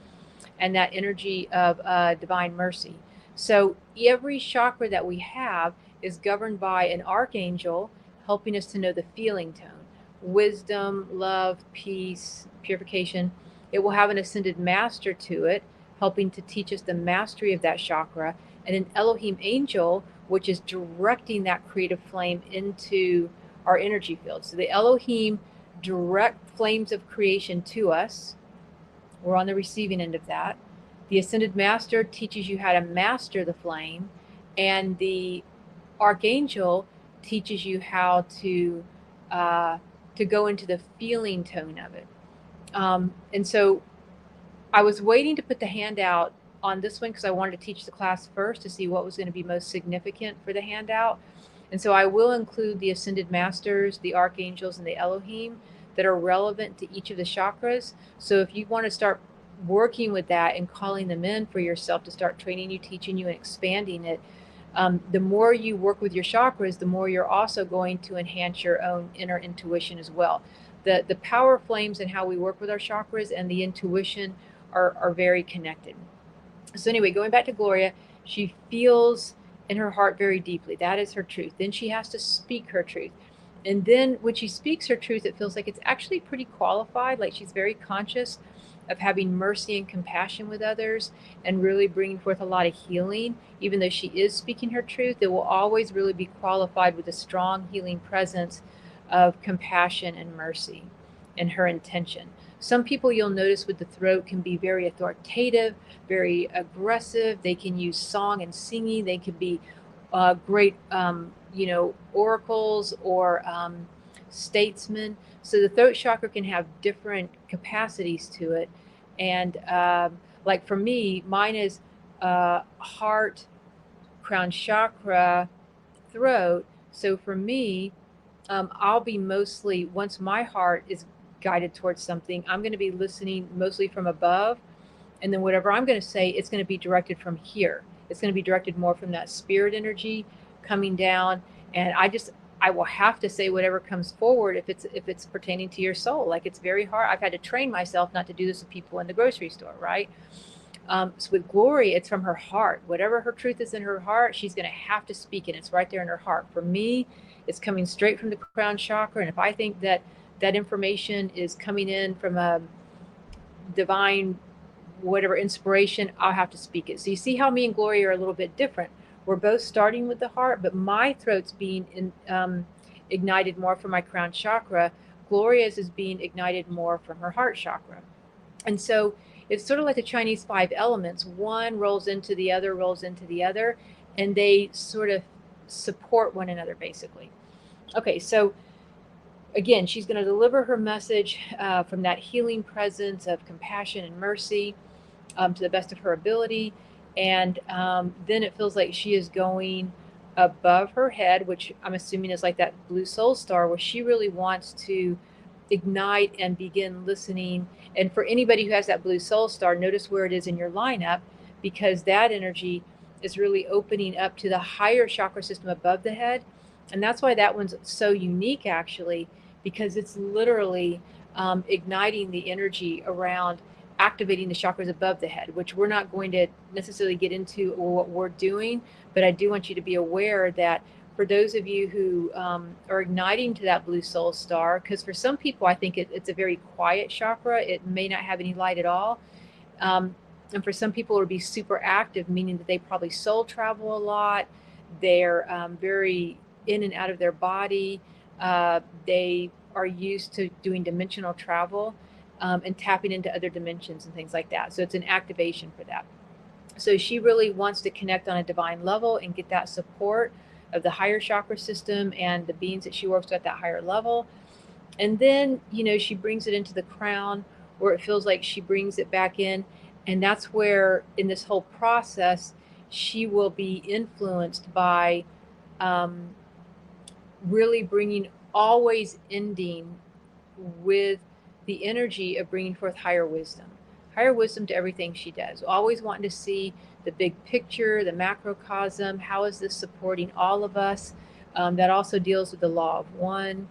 and that energy of divine mercy. So every chakra that we have is governed by an archangel helping us to know the feeling tone: wisdom, love, peace, purification. It will have an ascended master to it, helping to teach us the mastery of that chakra, and an Elohim angel, which is directing that creative flame into our energy field. So the Elohim direct flames of creation to us. We're on the receiving end of that. The ascended master teaches you how to master the flame, and the archangel teaches you how to go into the feeling tone of it. And so I was waiting to put the handout on this one because I wanted to teach the class first to see what was going to be most significant for the handout. And so I will include the ascended masters, the archangels, and the Elohim that are relevant to each of the chakras. So if you want to start working with that and calling them in for yourself to start training you, teaching you, and expanding it, the more you work with your chakras, the more you're also going to enhance your own inner intuition as well. The power flames and how we work with our chakras and the intuition are very connected. So anyway, going back to Gloria, she feels in her heart very deeply. That is her truth. Then she has to speak her truth. And then when she speaks her truth, it feels like it's actually pretty qualified, like she's very conscious of having mercy and compassion with others and really bringing forth a lot of healing. Even though she is speaking her truth, it will always really be qualified with a strong healing presence of compassion and mercy in her intention. Some people, you'll notice with the throat, can be very authoritative, very aggressive. They can use song and singing. They can be great, oracles or statesmen. So the throat chakra can have different capacities to it. And like for me, mine is heart, crown chakra, throat. So for me, I'll be mostly, once my heart is guided towards something, I'm going to be listening mostly from above. And then whatever I'm going to say, it's going to be directed from here. It's going to be directed more from that spirit energy coming down. And I will have to say whatever comes forward if it's pertaining to your soul. Like, it's very hard. I've had to train myself not to do this with people in the grocery store, right? So with Glory, it's from her heart. Whatever her truth is in her heart, she's going to have to speak it. It's right there in her heart. For me, it's coming straight from the crown chakra. And if I think that information is coming in from a divine, whatever inspiration, I'll have to speak it. So you see how me and Glory are a little bit different. We're both starting with the heart, but my throat's being ignited more from my crown chakra. Gloria's is being ignited more from her heart chakra. And so it's sort of like the Chinese five elements. One rolls into the other, rolls into the other, and they sort of support one another, basically. Okay, so again, she's going to deliver her message from that healing presence of compassion and mercy to the best of her ability. And then it feels like she is going above her head, which I'm assuming is like that blue soul star, where she really wants to ignite and begin listening. And for anybody who has that blue soul star, notice where it is in your lineup, because that energy is really opening up to the higher chakra system above the head. And that's why that one's so unique, actually, because it's literally igniting the energy around activating the chakras above the head, which we're not going to necessarily get into what we're doing. But I do want you to be aware that for those of you who are igniting to that blue soul star, because for some people, I think it's a very quiet chakra. It may not have any light at all. And for some people, it would be super active, meaning that they probably soul travel a lot. They're very in and out of their body. They are used to doing dimensional travel and tapping into other dimensions and things like that. So it's an activation for that. So she really wants to connect on a divine level and get that support of the higher chakra system and the beings that she works with at that higher level. And then, she brings it into the crown, where it feels like she brings it back in. And that's where, in this whole process, she will be influenced by really always ending with the energy of bringing forth higher wisdom to everything she does. Always wanting to see the big picture, the macrocosm. How is this supporting all of us? That also deals with the law of one.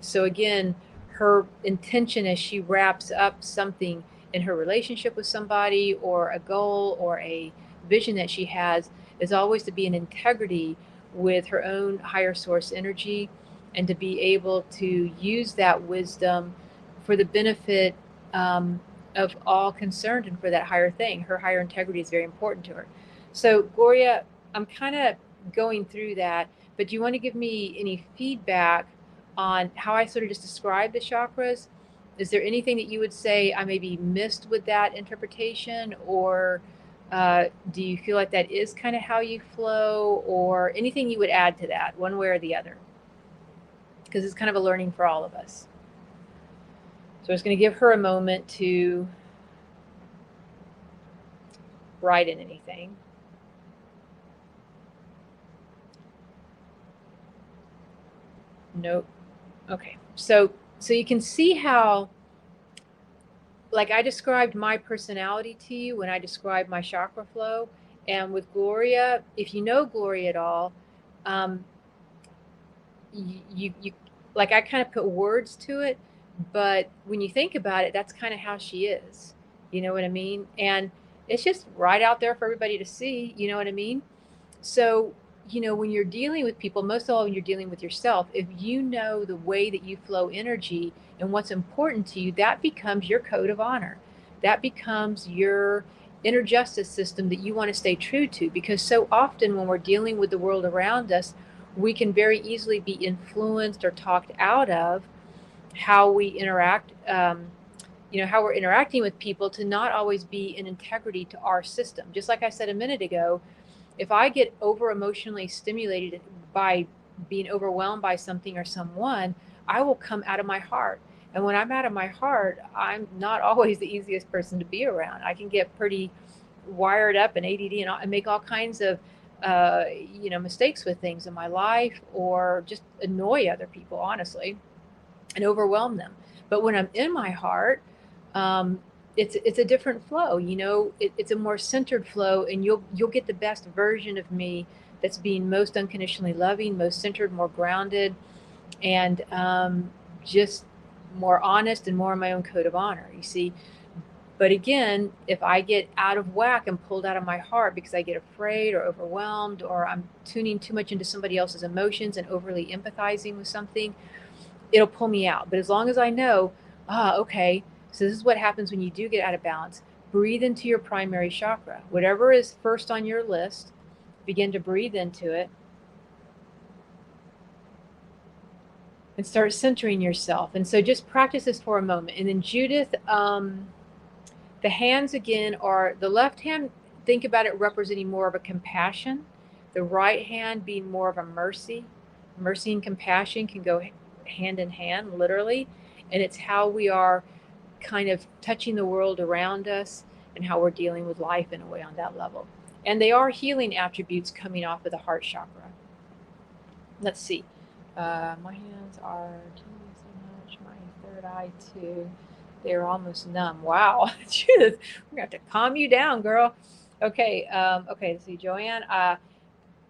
So again, her intention as she wraps up something in her relationship with somebody, or a goal or a vision that she has, is always to be in integrity with her own higher source energy, and to be able to use that wisdom for the benefit of all concerned and for that higher thing. Her higher integrity is very important to her. So, Gloria, I'm kind of going through that, but do you want to give me any feedback on how I sort of just described the chakras? Is there anything that you would say I maybe missed with that interpretation, or do you feel like that is kind of how you flow, or anything you would add to that, one way or the other? Because it's kind of a learning for all of us. So I was going to give her a moment to write in anything. Nope. Okay. So you can see how, like, I described my personality to you when I described my chakra flow. And with Gloria, if you know Gloria at all, you like, I kind of put words to it, but when you think about it, that's kind of how she is. You know what I mean? And it's just right out there for everybody to see. You know what I mean? So, when you're dealing with people, most of all, when you're dealing with yourself, if you know the way that you flow energy and what's important to you, that becomes your code of honor. That becomes your inner justice system that you want to stay true to. Because so often when we're dealing with the world around us, we can very easily be influenced or talked out of how we interact, how we're interacting with people, to not always be in integrity to our system. Just like I said a minute ago, if I get over emotionally stimulated by being overwhelmed by something or someone, I will come out of my heart. And when I'm out of my heart, I'm not always the easiest person to be around. I can get pretty wired up and ADD and make all kinds of mistakes with things in my life, or just annoy other people, honestly, and overwhelm them. But when I'm in my heart, it's a different flow. It's a more centered flow, and you'll get the best version of me, that's being most unconditionally loving, most centered, more grounded, and just more honest, and more in my own code of honor, you see. But again, if I get out of whack and pulled out of my heart because I get afraid or overwhelmed, or I'm tuning too much into somebody else's emotions and overly empathizing with something, it'll pull me out. But as long as I know, okay, so this is what happens when you do get out of balance. Breathe into your primary chakra. Whatever is first on your list, begin to breathe into it. and start centering yourself. And so just practice this for a moment. And then Judith, the hands again are the left hand, think about it representing more of a compassion, the right hand being more of a mercy. Mercy and compassion can go hand in hand, literally. And it's how we are kind of touching the world around us and how we're dealing with life in a way on that level. And they are healing attributes coming off of the heart chakra. Let's see. My hands are tingling so much. My third eye too. They're almost numb. Wow, Judith, we're gonna have to calm you down, girl. Okay. Okay. Let's see. Joanne.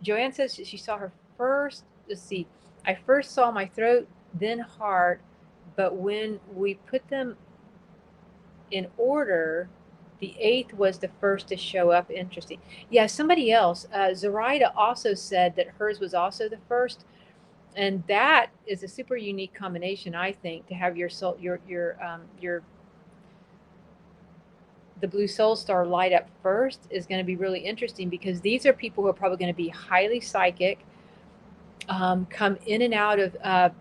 Joanne says she saw her first. Let's see. I first saw my throat, then heart, but when we put them in order, the eighth was the first to show up. Interesting. Yeah. Somebody else. Zoraida also said that hers was also the first. And that is a super unique combination, I think, to have your soul, the blue soul star light up first is going to be really interesting, because these are people who are probably going to be highly psychic, come in and out of,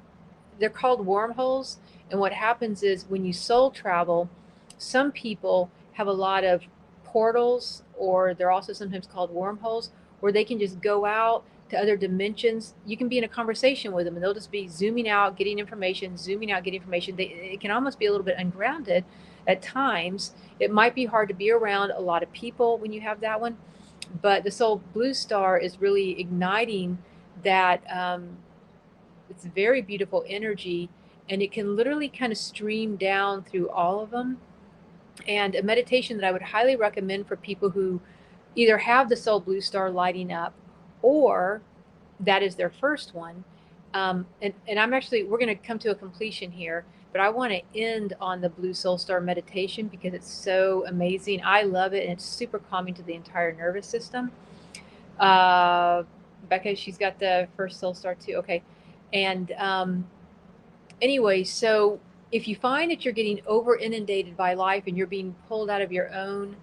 they're called wormholes. And what happens is when you soul travel, some people have a lot of portals, or they're also sometimes called wormholes, where they can just go out to other dimensions. You can be in a conversation with them and they'll just be zooming out, getting information, zooming out, getting information. It can almost be a little bit ungrounded at times. It might be hard to be around a lot of people when you have that one, but the soul blue star is really igniting that. It's very beautiful energy, and it can literally kind of stream down through all of them. And a meditation that I would highly recommend for people who either have the soul blue star lighting up, or that is their first one. And I'm actually, we're going to come to a completion here, but I want to end on the blue soul star meditation because it's so amazing. I love it, and it's super calming to the entire nervous system. Becca, she's got the first soul star too. Okay. And anyway, so if you find that you're getting over inundated by life and you're being pulled out of your own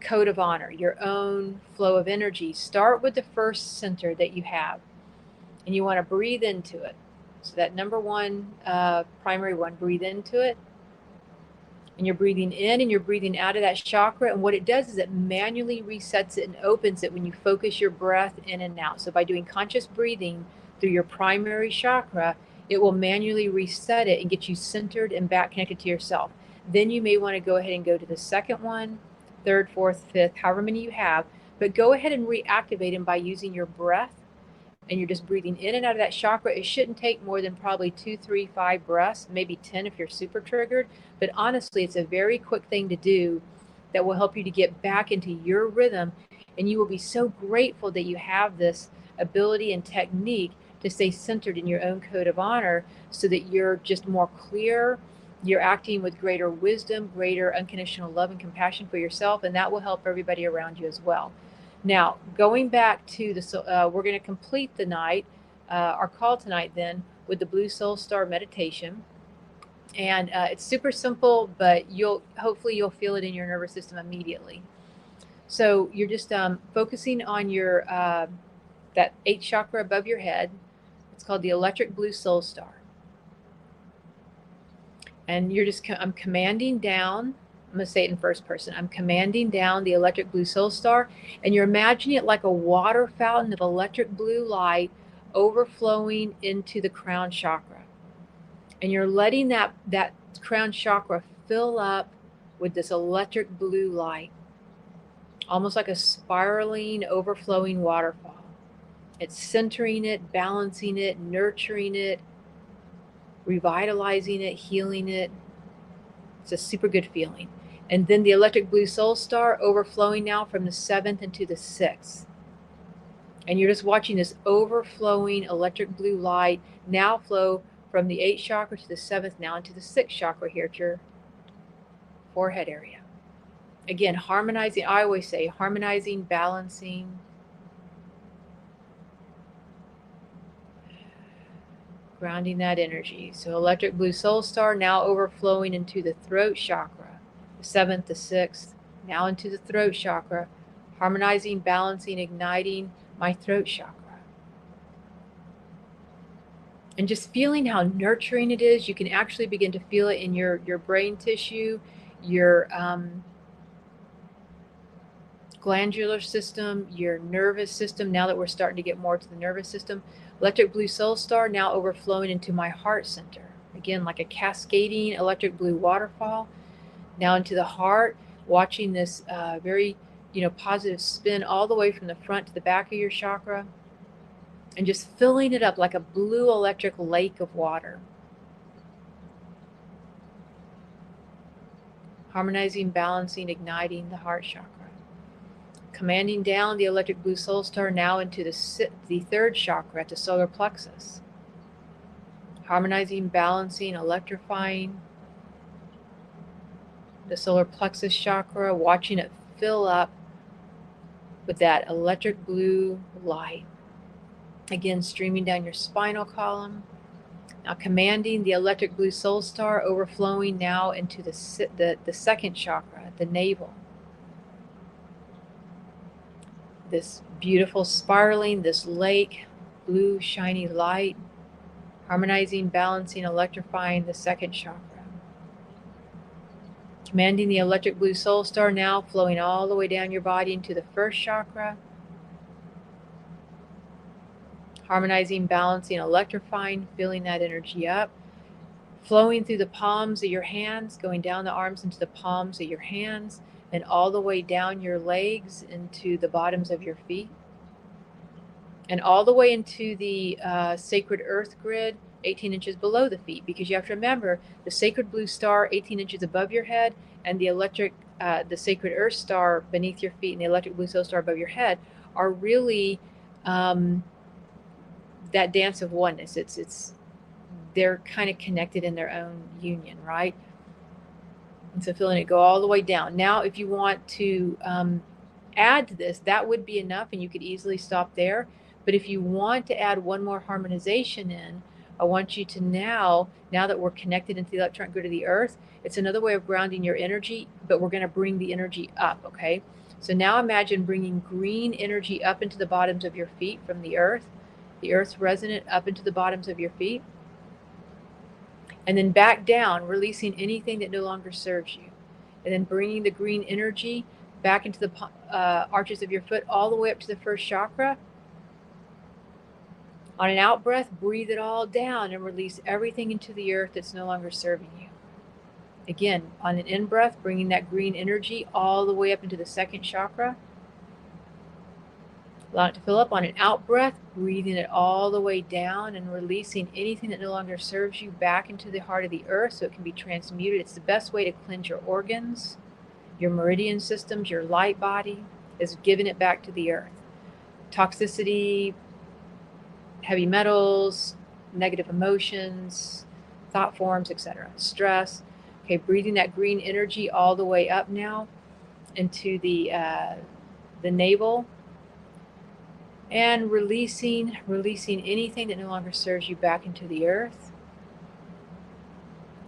code of honor, your own flow of energy, start with the first center that you have, and you want to breathe into it. So that number one, primary one, breathe into it. And you're breathing in and you're breathing out of that chakra. And what it does is it manually resets it and opens it when you focus your breath in and out. So by doing conscious breathing through your primary chakra, it will manually reset it and get you centered and back connected to yourself. Then you may want to go ahead and go to the second one, third, fourth, fifth, however many you have, but go ahead and reactivate them by using your breath. And you're just breathing in and out of that chakra. It shouldn't take more than probably 2, 3, 5 breaths, maybe 10 if you're super triggered. But honestly, it's a very quick thing to do that will help you to get back into your rhythm. And you will be so grateful that you have this ability and technique to stay centered in your own code of honor, so that you're just more clear. You're acting with greater wisdom, greater unconditional love and compassion for yourself. And that will help everybody around you as well. Now, going back to the, we're going to complete the night, our call tonight then, with the Blue Soul Star meditation. And it's super simple, but hopefully you'll feel it in your nervous system immediately. So you're just focusing on your, that 8th chakra above your head. It's called the Electric Blue Soul Star. And you're just, I'm commanding down. I'm going to say it in first person. I'm commanding down the electric blue soul star, and you're imagining it like a water fountain of electric blue light overflowing into the crown chakra. And you're letting that crown chakra fill up with this electric blue light, almost like a spiraling, overflowing waterfall. It's centering it, balancing it, nurturing it, revitalizing it, healing it. It's a super good feeling. And then the electric blue soul star overflowing now from the 7th into the 6th. And you're just watching this overflowing electric blue light now flow from the 8th chakra to the 7th, now into the 6th chakra here at your forehead area. Again, harmonizing, I always say harmonizing, balancing. Grounding that energy. So electric blue soul star now overflowing into the throat chakra. 7th to 6th, now into the throat chakra, harmonizing, balancing, igniting my throat chakra. and just feeling how nurturing it is. You can actually begin to feel it in your brain tissue, your glandular system, your nervous system. Now that we're starting to get more to the nervous system, electric blue soul star now overflowing into my heart center. Again, like a cascading electric blue waterfall, now into the heart, watching this very, positive spin all the way from the front to the back of your chakra, and just filling it up like a blue electric lake of water. Harmonizing, balancing, igniting the heart chakra. Commanding down the electric blue soul star now into the third chakra at the solar plexus. Harmonizing, balancing, electrifying the solar plexus chakra, watching it fill up with that electric blue light. Again, streaming down your spinal column. Now commanding the electric blue soul star overflowing now into the second chakra, the navel. This beautiful spiraling, this lake, blue shiny light, harmonizing, balancing, electrifying the second chakra. Commanding the electric blue soul star now flowing all the way down your body into the first chakra. Harmonizing, balancing, electrifying, filling that energy up. Flowing through the palms of your hands, going down the arms into the palms of your hands, and all the way down your legs into the bottoms of your feet. And all the way into the sacred earth grid, 18 inches below the feet, because you have to remember the sacred blue star 18 inches above your head, and the sacred earth star beneath your feet, and the electric blue soul star above your head are really that dance of oneness. They're kind of connected in their own union, right? And so feeling it go all the way down. Now, if you want to add to this, that would be enough, and you could easily stop there. But if you want to add one more harmonization in, I want you to now that we're connected into the electronic grid of the earth, it's another way of grounding your energy, but we're going to bring the energy up, okay? So now imagine bringing green energy up into the bottoms of your feet from the earth's resonant up into the bottoms of your feet. And then back down, releasing anything that no longer serves you. And then bringing the green energy back into the arches of your foot, all the way up to the first chakra. On an out breath, breathe it all down and release everything into the earth that's no longer serving you. Again, on an in breath, bringing that green energy all the way up into the second chakra. Allow it to fill up. On an out breath, breathing it all the way down and releasing anything that no longer serves you back into the heart of the earth so it can be transmuted. It's the best way to cleanse your organs, your meridian systems, your light body, is giving it back to the earth. Toxicity, heavy metals, negative emotions, thought forms, etc. Stress. Okay, breathing that green energy all the way up now into the navel. And releasing anything that no longer serves you back into the earth.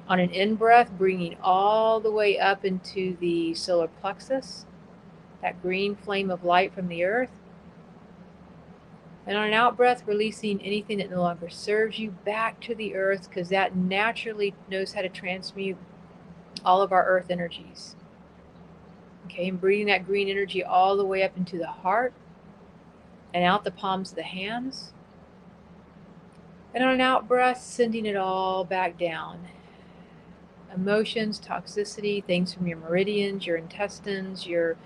On an in-breath, bringing all the way up into the solar plexus, that green flame of light from the earth. And on an out-breath, releasing anything that no longer serves you back to the earth, because that naturally knows how to transmute all of our earth energies. Okay, and breathing that green energy all the way up into the heart, and out the palms of the hands. And on an out breath, sending it all back down. Emotions, toxicity, things from your meridians, your intestines, your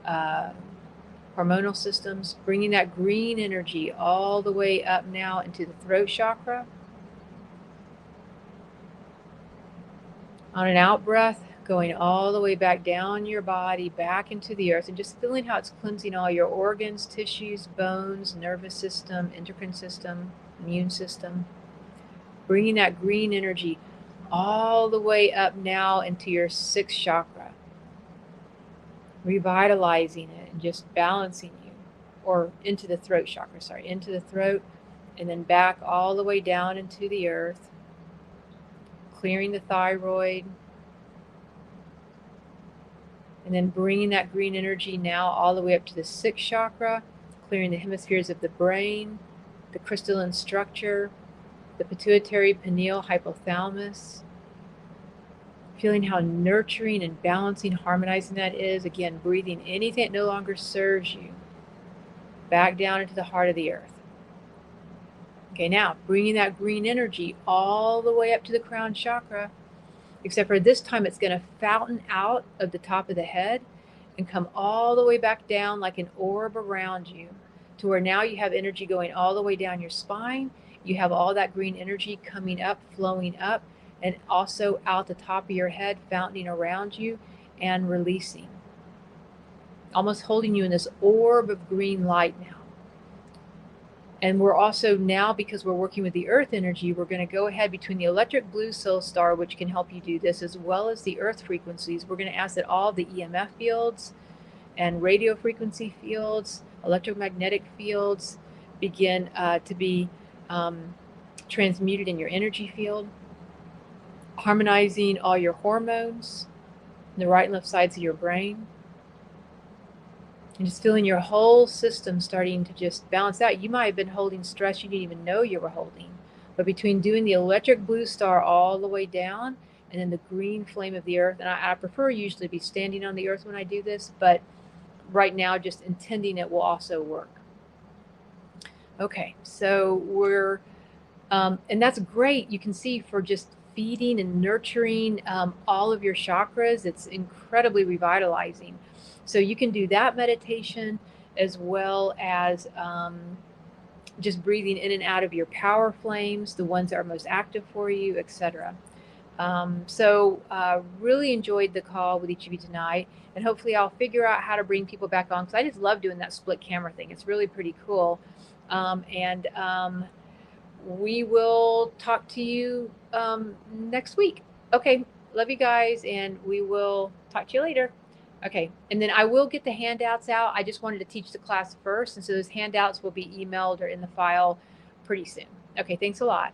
hormonal systems, bringing that green energy all the way up now into the throat chakra. On an out breath, going all the way back down your body, back into the earth, and just feeling how it's cleansing all your organs, tissues, bones, nervous system, endocrine system, immune system. Bringing that green energy all the way up now into your sixth chakra. Revitalizing it and just balancing you. Or into the throat chakra, into the throat, and then back all the way down into the earth. Clearing the thyroid. And then bringing that green energy now all the way up to the sixth chakra, clearing the hemispheres of the brain, the crystalline structure, the pituitary, pineal, hypothalamus. Feeling how nurturing and balancing, harmonizing that is. Again, breathing anything that no longer serves you back down into the heart of the earth. Okay, now bringing that green energy all the way up to the crown chakra, except for this time it's going to fountain out of the top of the head and come all the way back down like an orb around you, to where now you have energy going all the way down your spine. You have all that green energy coming up, flowing up, and also out the top of your head, fountaining around you and releasing. Almost holding you in this orb of green light now. And we're also now, because we're working with the earth energy, we're going to go ahead between the electric blue soul star, which can help you do this, as well as the earth frequencies. We're going to ask that all the EMF fields and radio frequency fields, electromagnetic fields begin to be transmuted in your energy field, harmonizing all your hormones, the right and left sides of your brain, and just feeling your whole system starting to just balance out. You might have been holding stress you didn't even know you were holding, but between doing the electric blue star all the way down and then the green flame of the earth, and I prefer usually to be standing on the earth when I do this, but right now just intending it will also work. Okay, so we're, and that's great. You can see for just feeding and nurturing all of your chakras, it's incredibly revitalizing. So you can do that meditation as well as just breathing in and out of your power flames, the ones that are most active for you, etc. So really enjoyed the call with each of you tonight, and hopefully I'll figure out how to bring people back on, because I just love doing that split camera thing. It's really pretty cool. We will talk to you next week. Okay, love you guys, and we will talk to you later. Okay, and then I will get the handouts out. I just wanted to teach the class first, and so those handouts will be emailed or in the file pretty soon. Okay, thanks a lot.